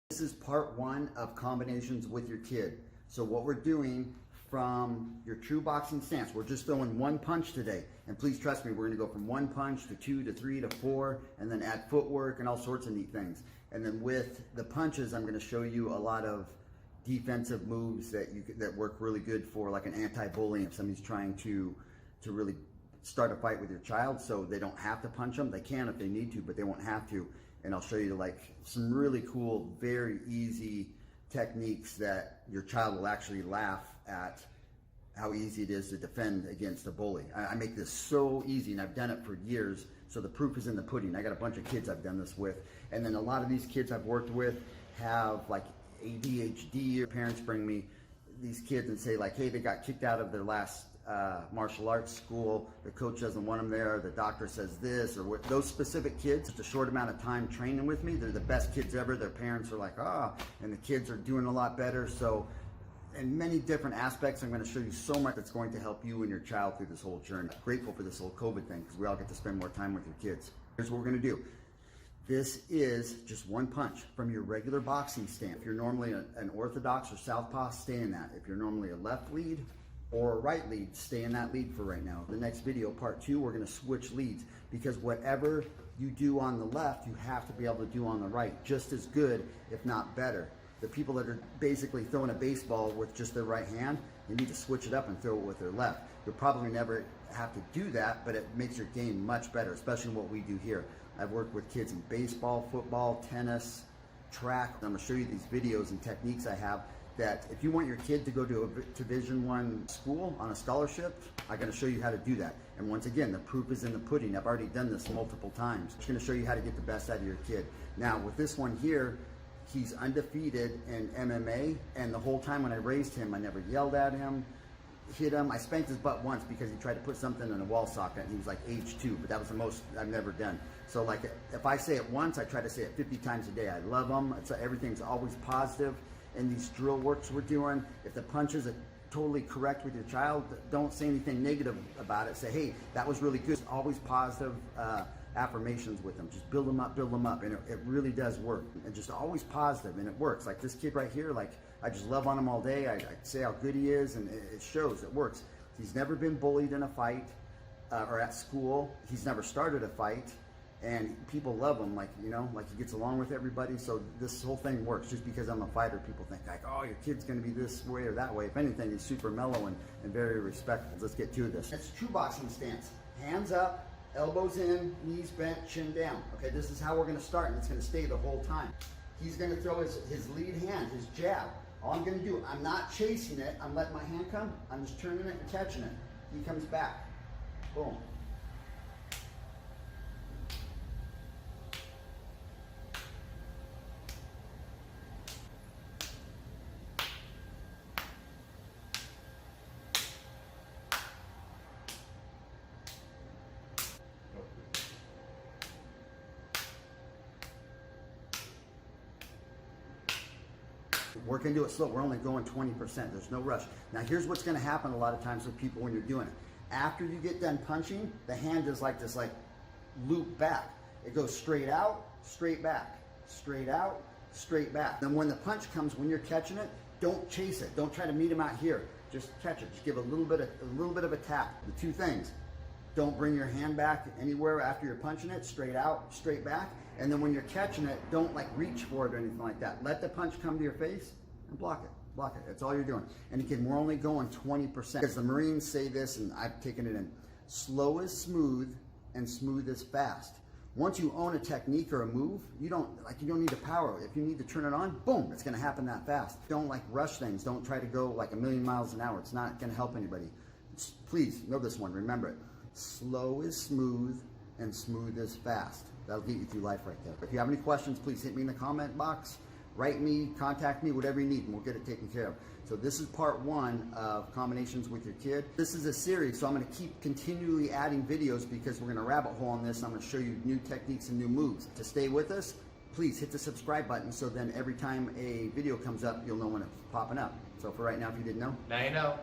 This is part one of combinations with your kid. So what we're doing from your true boxing stance, we're just throwing one punch today. And please trust me, we're gonna go from one punch to 2 to 3 to 4, and then add footwork and all sorts of neat things. And then with the punches, I'm gonna show you a lot of defensive moves that work really good for like an anti-bullying if somebody's trying to really start a fight with your child, so they don't have to punch them. They can if they need to, but they won't have to. And I'll show you like some really cool, very easy techniques that your child will actually laugh at how easy it is to defend against a bully. I make this so easy, and I've done it for years, so the proof is in the pudding. I got a bunch of kids I've done this with, and then a lot of these kids I've worked with have like ADHD, or parents bring me these kids and say like, hey, they got kicked out of their last martial arts school, the coach doesn't want them there, the doctor says this, or what. Those specific kids, just a short amount of time training with me, they're the best kids ever. Their parents are like, and the kids are doing a lot better. So in many different aspects, I'm going to show you so much that's going to help you and your child through this whole journey. I'm grateful for this whole COVID thing because we all get to spend more time with your kids. Here's what we're going to do. This is just one punch from your regular boxing stance. If you're normally an orthodox or southpaw, stay in that. If you're normally a left lead or a right lead, stay in that lead for right now. The next video, part 2, we're gonna switch leads, because whatever you do on the left, you have to be able to do on the right just as good, if not better. The people that are basically throwing a baseball with just their right hand, you need to switch it up and throw it with their left. You'll probably never have to do that, but it makes your game much better, especially what we do here. I've worked with kids in baseball, football, tennis, track. I'm gonna show you these videos and techniques I have that if you want your kid to go to a Division I school on a scholarship, I'm gonna show you how to do that. And once again, the proof is in the pudding. I've already done this multiple times. I'm just gonna show you how to get the best out of your kid. Now with this one here, he's undefeated in MMA, and the whole time when I raised him, I never yelled at him, hit him. I spanked his butt once because he tried to put something in a wall socket, and he was like age 2, but that was the most I've never done. So like if I say it once, I try to say it 50 times a day. I love him. Everything's always positive. And these drill works we're doing, if the punches are totally correct with your child, don't say anything negative about it. Say, hey, that was really good. Always positive affirmations with them. Just build them up, and it really does work. And just always positive, and it works. Like this kid right here, like I just love on him all day. I say how good he is, and it shows, it works. He's never been bullied in a fight or at school. He's never started a fight. And people love him, like, you know, like he gets along with everybody. So this whole thing works. Just because I'm a fighter, people think like, oh, your kid's going to be this way or that way. If anything, he's super mellow and very respectful. Let's get to this. It's true boxing stance. Hands up, elbows in, knees bent, chin down. Okay, this is how we're going to start, and it's going to stay the whole time. He's going to throw his lead hand, his jab. All I'm going to do, I'm not chasing it. I'm letting my hand come. I'm just turning it and catching it. He comes back. Boom. We're gonna do it slow. We're only going 20%. There's no rush. Now here's what's gonna happen a lot of times with people when you're doing it. After you get done punching, the hand is like this, like loop back. It goes straight out, straight back, straight out, straight back. Then when the punch comes, when you're catching it, don't chase it. Don't try to meet him out here. Just catch it. Just give a little bit of a tap. The two things: don't bring your hand back anywhere after you're punching it. Straight out, straight back. And then when you're catching it, don't like reach for it or anything like that. Let the punch come to your face and block it. Block it. That's all you're doing. And again, we're only going 20%. Because the Marines say this, and I've taken it in: slow is smooth and smooth is fast. Once you own a technique or a move, you don't need to power. If you need to turn it on, boom, it's gonna happen that fast. Don't like rush things. Don't try to go like 1,000,000 miles an hour. It's not gonna help anybody. Please know this one, remember it. Slow is smooth and smooth is fast. That'll get you through life right there. If you have any questions, please hit me in the comment box, write me, contact me, whatever you need, and we'll get it taken care of. So this is part 1 of combinations with your kid. This is a series, so I'm gonna keep continually adding videos because we're gonna rabbit hole on this. I'm gonna show you new techniques and new moves. To stay with us, please hit the subscribe button, so then every time a video comes up, you'll know when it's popping up. So for right now, if you didn't know, now you know.